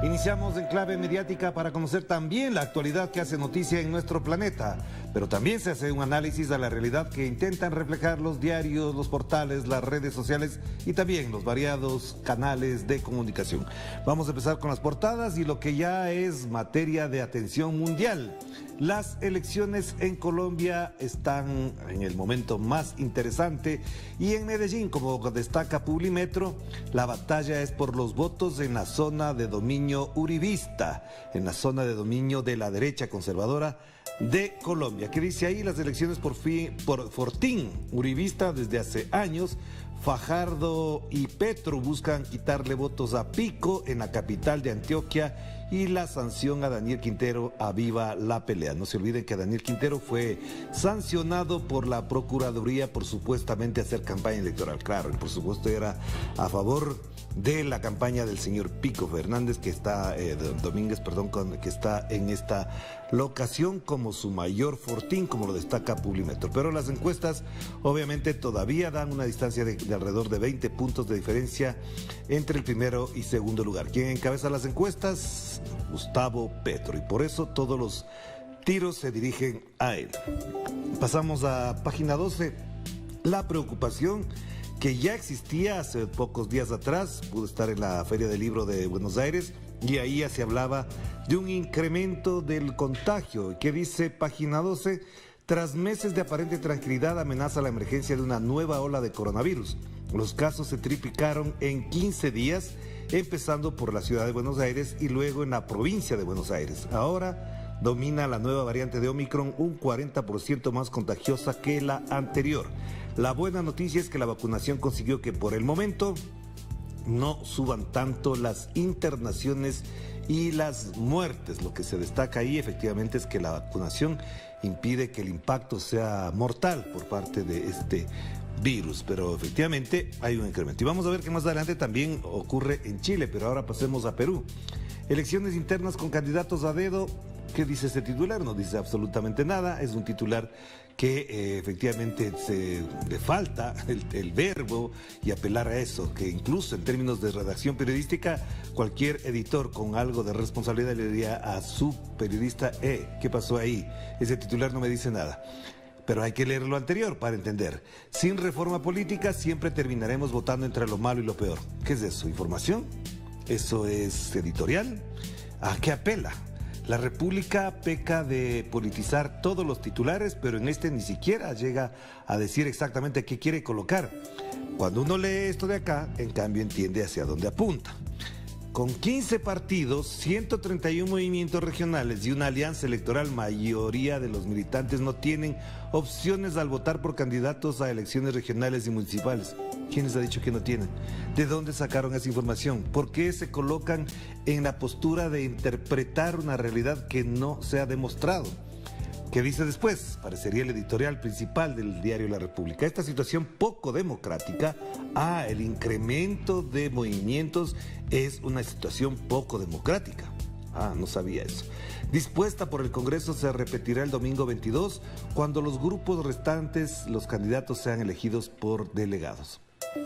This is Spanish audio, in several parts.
Iniciamos en clave mediática para conocer también la actualidad que hace noticia en nuestro planeta, pero también se hace un análisis de la realidad que intentan reflejar los diarios, los portales, las redes sociales y también los variados canales de comunicación. Vamos a empezar con las portadas y lo que ya es materia de atención mundial. Las elecciones en Colombia están en el momento más interesante y en Medellín, como destaca Publimetro, la batalla es por los votos en la zona de dominio uribista, en la zona de dominio de la derecha conservadora de Colombia. ¿Qué dice ahí? Las elecciones por Fortín, uribista desde hace años. Fajardo y Petro buscan quitarle votos a Pico en la capital de Antioquia y la sanción a Daniel Quintero aviva la pelea. No se olviden que Daniel Quintero fue sancionado por la Procuraduría por supuestamente hacer campaña electoral. Claro, y por supuesto era a favor de la campaña del señor Pico Fernández, que está, que está en esta locación como su mayor fortín, como lo destaca Publimetro. Pero las encuestas obviamente todavía dan una distancia de alrededor de 20 puntos de diferencia entre el primero y segundo lugar. ¿Quién encabeza las encuestas? Gustavo Petro, y por eso todos los tiros se dirigen a él. Pasamos a página 12. La preocupación que ya existía hace pocos días atrás, pude estar en la Feria del Libro de Buenos Aires y ahí ya se hablaba de un incremento del contagio. ¿Qué dice página 12? Tras meses de aparente tranquilidad amenaza la emergencia de una nueva ola de coronavirus. Los casos se triplicaron en 15 días, empezando por la ciudad de Buenos Aires y luego en la provincia de Buenos Aires. Ahora domina la nueva variante de Omicron, un 40% más contagiosa que la anterior. La buena noticia es que la vacunación consiguió que por el momento no suban tanto las internaciones y las muertes. Lo que se destaca ahí efectivamente es que la vacunación impide que el impacto sea mortal por parte de este virus, pero efectivamente hay un incremento. Y vamos a ver que más adelante también ocurre en Chile, pero ahora pasemos a Perú. Elecciones internas con candidatos a dedo. ¿Qué dice este titular? No dice absolutamente nada. Es un titular que efectivamente le falta el verbo y apelar a eso, que incluso en términos de redacción periodística, cualquier editor con algo de responsabilidad le diría a su periodista, ¿qué pasó ahí? Ese titular no me dice nada. Pero hay que leer lo anterior para entender. Sin reforma política siempre terminaremos votando entre lo malo y lo peor. ¿Qué es eso? ¿Información? ¿Eso es editorial? ¿A qué apela? La República peca de politizar todos los titulares, pero en este ni siquiera llega a decir exactamente qué quiere colocar. Cuando uno lee esto de acá, en cambio entiende hacia dónde apunta. Con 15 partidos, 131 movimientos regionales y una alianza electoral, mayoría de los militantes no tienen opciones al votar por candidatos a elecciones regionales y municipales. ¿Quién les ha dicho que no tienen? ¿De dónde sacaron esa información? ¿Por qué se colocan en la postura de interpretar una realidad que no se ha demostrado? ¿Qué dice después? Parecería el editorial principal del diario La República. Esta situación poco democrática, el incremento de movimientos es una situación poco democrática. No sabía eso. Dispuesta por el Congreso se repetirá el domingo 22, cuando los grupos restantes, los candidatos sean elegidos por delegados.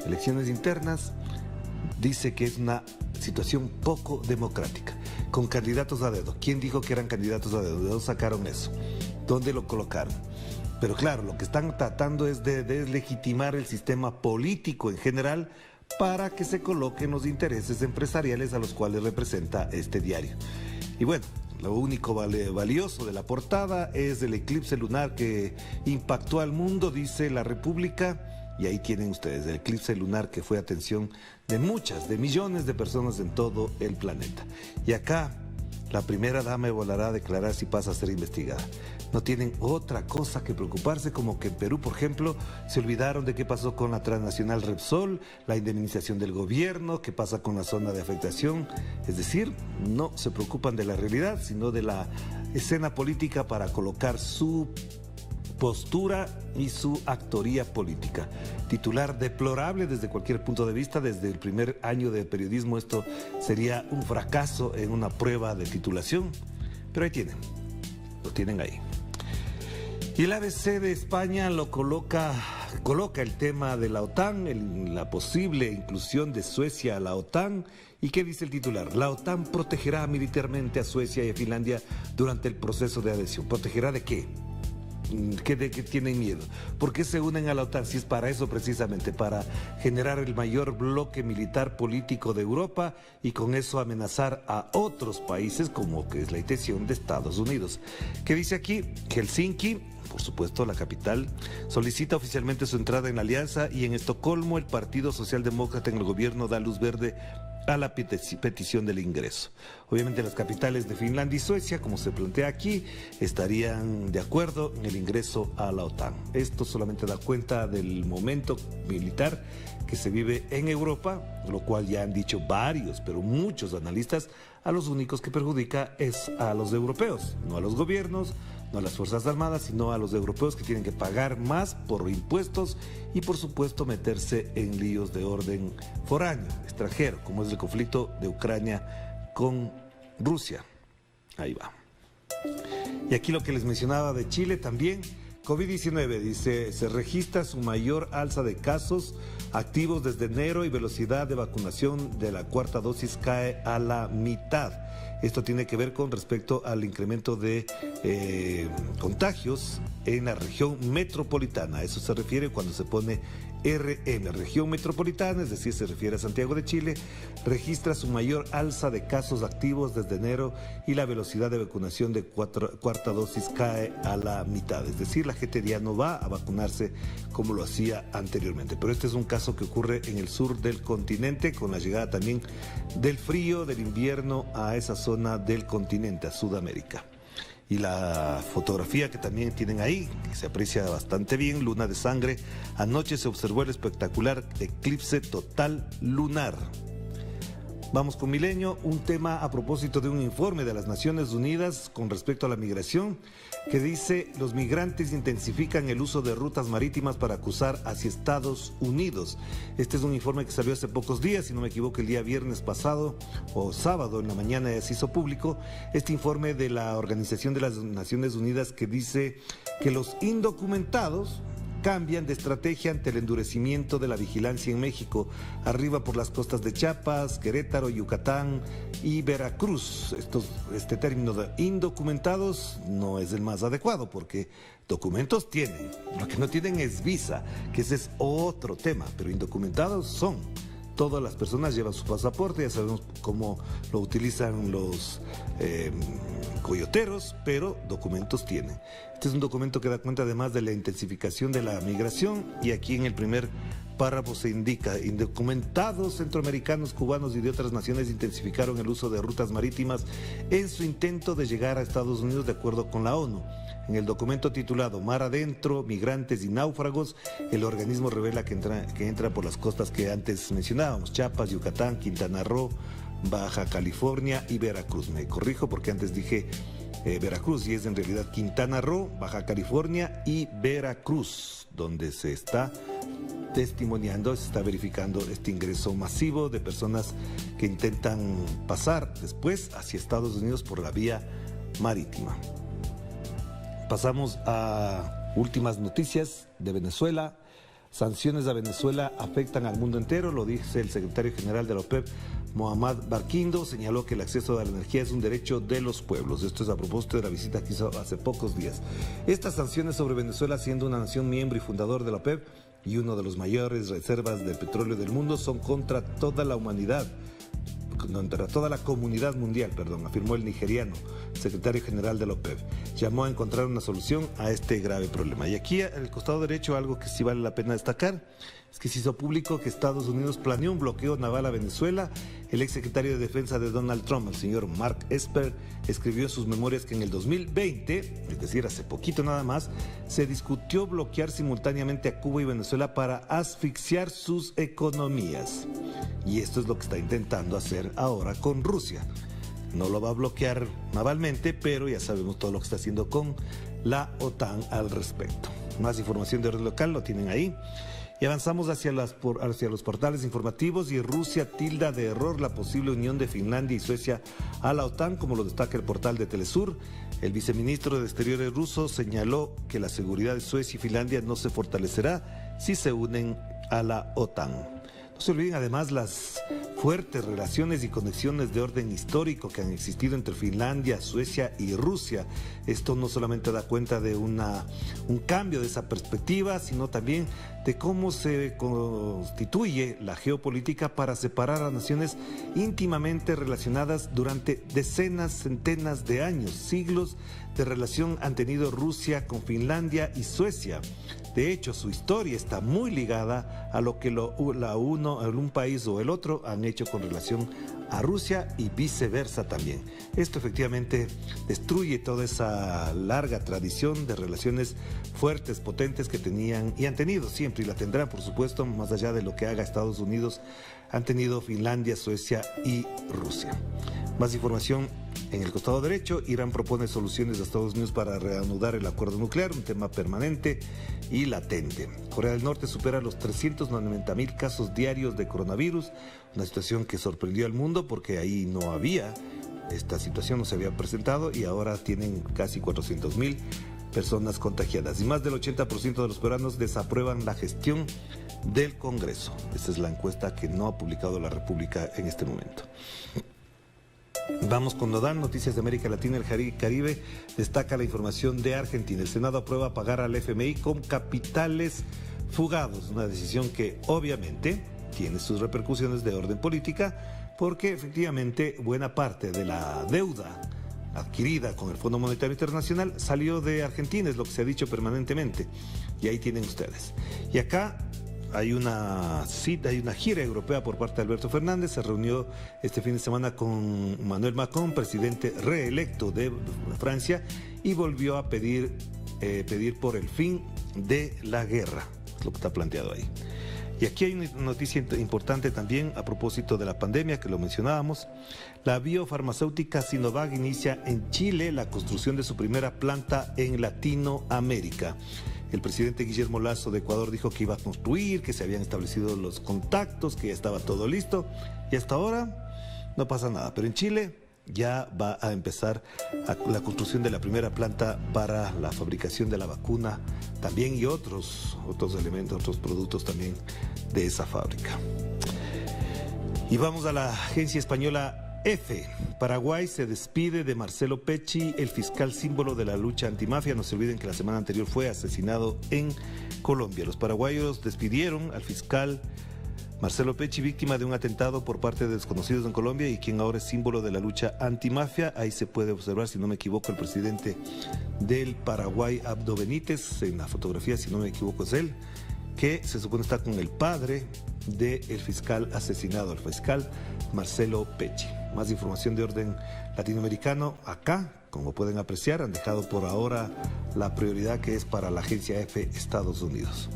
Elecciones internas, dice que es una situación poco democrática, con candidatos a dedo. ¿Quién dijo que eran candidatos a dedo? ¿De dónde sacaron eso? ¿Dónde lo colocaron? Pero claro, lo que están tratando es de deslegitimar el sistema político en general para que se coloquen los intereses empresariales a los cuales representa este diario. Y bueno, lo único valioso de la portada es el eclipse lunar que impactó al mundo, dice La República. Y ahí tienen ustedes el eclipse lunar que fue atención de millones de personas en todo el planeta. Y acá, la primera dama volará a declarar si pasa a ser investigada. No tienen otra cosa que preocuparse, como que en Perú, por ejemplo, se olvidaron de qué pasó con la transnacional Repsol, la indemnización del gobierno, qué pasa con la zona de afectación. Es decir, no se preocupan de la realidad, sino de la escena política para colocar su postura y su actoría política. Titular deplorable desde cualquier punto de vista. Desde el primer año de periodismo esto sería un fracaso en una prueba de titulación, pero ahí tienen, lo tienen ahí. Y el ABC de España lo coloca coloca el tema de la OTAN, la posible inclusión de Suecia a la OTAN. ¿Y qué dice el titular? La OTAN protegerá militarmente a Suecia y a Finlandia durante el proceso de adhesión. ¿Protegerá de qué? ¿De qué tienen miedo? ¿Por qué se unen a la OTAN? Si es para eso precisamente, para generar el mayor bloque militar político de Europa y con eso amenazar a otros países como que es la intención de Estados Unidos. ¿Qué dice aquí? Helsinki, por supuesto la capital, solicita oficialmente su entrada en la alianza, y en Estocolmo el Partido Socialdemócrata en el gobierno da luz verde a la petición del ingreso. Obviamente las capitales de Finlandia y Suecia, como se plantea aquí, estarían de acuerdo en el ingreso a la OTAN. Esto solamente da cuenta del momento militar que se vive en Europa, lo cual ya han dicho varios, pero muchos analistas, a los únicos que perjudica es a los europeos, no a los gobiernos, no a las Fuerzas Armadas, sino a los europeos, que tienen que pagar más por impuestos y por supuesto meterse en líos de orden foráneo, extranjero, como es el conflicto de Ucrania con Rusia. Ahí va. Y aquí lo que les mencionaba de Chile también, COVID-19, dice, se registra su mayor alza de casos activos desde enero y velocidad de vacunación de la cuarta dosis cae a la mitad. Esto tiene que ver con respecto al incremento de contagios en la región metropolitana. A eso se refiere cuando se pone RM, región metropolitana, es decir, se refiere a Santiago de Chile, registra su mayor alza de casos activos desde enero y la velocidad de vacunación de cuarta dosis cae a la mitad. Es decir, la gente ya no va a vacunarse como lo hacía anteriormente. Pero este es un caso que ocurre en el sur del continente, con la llegada también del frío, del invierno a esa zona del continente, a Sudamérica. Y la fotografía que también tienen ahí, que se aprecia bastante bien, luna de sangre. Anoche se observó el espectacular eclipse total lunar. Vamos con Milenio, un tema a propósito de un informe de las Naciones Unidas con respecto a la migración, que dice: los migrantes intensifican el uso de rutas marítimas para cruzar hacia Estados Unidos. Este es un informe que salió hace pocos días, si no me equivoco, el día viernes pasado o sábado en la mañana ya se hizo público este informe de la Organización de las Naciones Unidas, que dice que los indocumentados cambian de estrategia ante el endurecimiento de la vigilancia en México, arriba por las costas de Chiapas, Querétaro, Yucatán y Veracruz. Este término de indocumentados no es el más adecuado, porque documentos tienen, lo que no tienen es visa, que ese es otro tema, pero indocumentados son. Todas las personas llevan su pasaporte, ya sabemos cómo lo utilizan los coyoteros, pero documentos tienen. Este es un documento que da cuenta además de la intensificación de la migración, y aquí en el primer párrafo se indica: indocumentados centroamericanos, cubanos y de otras naciones intensificaron el uso de rutas marítimas en su intento de llegar a Estados Unidos, de acuerdo con la ONU. En el documento titulado Mar Adentro, Migrantes y Náufragos, el organismo revela que entra por las costas que antes mencionábamos: Chiapas, Yucatán, Quintana Roo, Baja California y Veracruz. Me corrijo porque antes dije Veracruz, y es en realidad Quintana Roo, Baja California y Veracruz, donde se está testimoniando, se está verificando este ingreso masivo de personas que intentan pasar después hacia Estados Unidos por la vía marítima. Pasamos a últimas noticias de Venezuela. Sanciones a Venezuela afectan al mundo entero, lo dice el secretario general de la OPEP, Mohamed Barkindo. Señaló que el acceso a la energía es un derecho de los pueblos. Esto es a propósito de la visita que hizo hace pocos días. Estas sanciones sobre Venezuela, siendo una nación miembro y fundador de la OPEP y uno de los mayores reservas de petróleo del mundo, son contra toda la humanidad, contra toda la comunidad mundial, afirmó el nigeriano, secretario general de la OPEP. Llamó a encontrar una solución a este grave problema. Y aquí, al costado derecho, algo que sí vale la pena destacar, es que se hizo público que Estados Unidos planeó un bloqueo naval a Venezuela. El exsecretario de Defensa de Donald Trump, el señor Mark Esper, escribió en sus memorias que en el 2020, es decir, hace poquito nada más, se discutió bloquear simultáneamente a Cuba y Venezuela para asfixiar sus economías. Y esto es lo que está intentando hacer ahora con Rusia. No lo va a bloquear navalmente, pero ya sabemos todo lo que está haciendo con la OTAN al respecto. Más información de Red Local lo tienen ahí. Y avanzamos hacia los portales informativos, y Rusia tilda de error la posible unión de Finlandia y Suecia a la OTAN, como lo destaca el portal de Telesur. El viceministro de Exteriores ruso señaló que la seguridad de Suecia y Finlandia no se fortalecerá si se unen a la OTAN. No se olviden además las fuertes relaciones y conexiones de orden histórico que han existido entre Finlandia, Suecia y Rusia. Esto no solamente da cuenta de un cambio de esa perspectiva, sino también de cómo se constituye la geopolítica para separar a naciones íntimamente relacionadas durante decenas, centenas de años, siglos de relación han tenido Rusia con Finlandia y Suecia. De hecho, su historia está muy ligada a lo que un país o el otro han hecho con relación a Rusia y viceversa también. Esto efectivamente destruye toda esa larga tradición de relaciones fuertes, potentes que tenían y han tenido siempre, y la tendrán por supuesto, más allá de lo que haga Estados Unidos, han tenido Finlandia, Suecia y Rusia. Más información en el costado derecho. Irán propone soluciones a Estados Unidos para reanudar el acuerdo nuclear, un tema permanente y latente. Corea del Norte supera los 390,000 casos diarios de coronavirus, una situación que sorprendió al mundo porque ahí no había, esta situación no se había presentado y ahora tienen casi 400,000 personas contagiadas. Y más del 80% de los peruanos desaprueban la gestión del Congreso. Esta es la encuesta que no ha publicado la República en este momento. Vamos con Nodal, Noticias de América Latina, el Caribe, destaca la información de Argentina. El Senado aprueba pagar al FMI con capitales fugados, una decisión que obviamente tiene sus repercusiones de orden política, porque efectivamente buena parte de la deuda adquirida con el Fondo Monetario Internacional salió de Argentina, es lo que se ha dicho permanentemente, y ahí tienen ustedes. Y acá hay una gira europea por parte de Alberto Fernández. Se reunió este fin de semana con Emmanuel Macron, presidente reelecto de Francia, y volvió a pedir por el fin de la guerra, es lo que está planteado ahí. Y aquí hay una noticia importante también a propósito de la pandemia que lo mencionábamos. La biofarmacéutica Sinovac inicia en Chile la construcción de su primera planta en Latinoamérica. El presidente Guillermo Lasso de Ecuador dijo que iba a construir, que se habían establecido los contactos, que ya estaba todo listo, y hasta ahora no pasa nada. Pero en Chile ya va a empezar la construcción de la primera planta para la fabricación de la vacuna también, y otros elementos, otros productos también de esa fábrica. Y vamos a la agencia española EFE. Paraguay se despide de Marcelo Pecci, el fiscal símbolo de la lucha antimafia. No se olviden que la semana anterior fue asesinado en Colombia. Los paraguayos despidieron al fiscal Marcelo Pecci, víctima de un atentado por parte de desconocidos en Colombia y quien ahora es símbolo de la lucha antimafia. Ahí se puede observar, si no me equivoco, el presidente del Paraguay, Abdo Benítez, en la fotografía, si no me equivoco, es él, que se supone está con el padre del fiscal asesinado, el fiscal Marcelo Pecci. Más información de orden latinoamericano acá, como pueden apreciar, han dejado por ahora la prioridad que es para la agencia EFE Estados Unidos.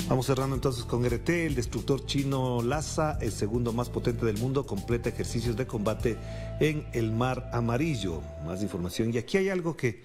Vamos cerrando entonces con RT. El destructor chino Lhasa, el segundo más potente del mundo, completa ejercicios de combate en el Mar Amarillo. Más información. Y aquí hay algo que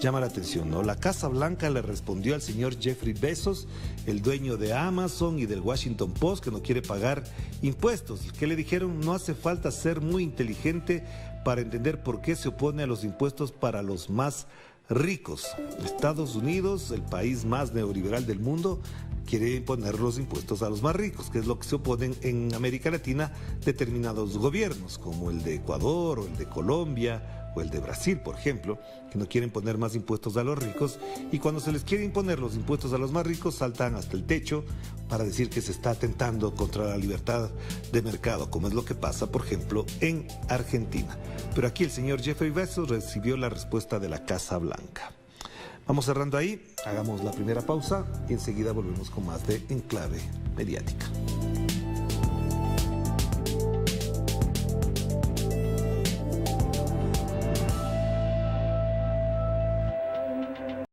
llama la atención, ¿no? La Casa Blanca le respondió al señor Jeffrey Bezos, el dueño de Amazon y del Washington Post, que no quiere pagar impuestos. ¿Qué le dijeron? No hace falta ser muy inteligente para entender por qué se opone a los impuestos para los más ricos. Estados Unidos, el país más neoliberal del mundo, quiere imponer los impuestos a los más ricos, que es lo que se oponen en América Latina determinados gobiernos, como el de Ecuador o el de Colombia o el de Brasil, por ejemplo, que no quieren poner más impuestos a los ricos, y cuando se les quiere imponer los impuestos a los más ricos saltan hasta el techo para decir que se está atentando contra la libertad de mercado, como es lo que pasa, por ejemplo, en Argentina. Pero aquí el señor Jeffrey Bezos recibió la respuesta de la Casa Blanca. Vamos cerrando ahí, hagamos la primera pausa y enseguida volvemos con más de Enclave Mediática.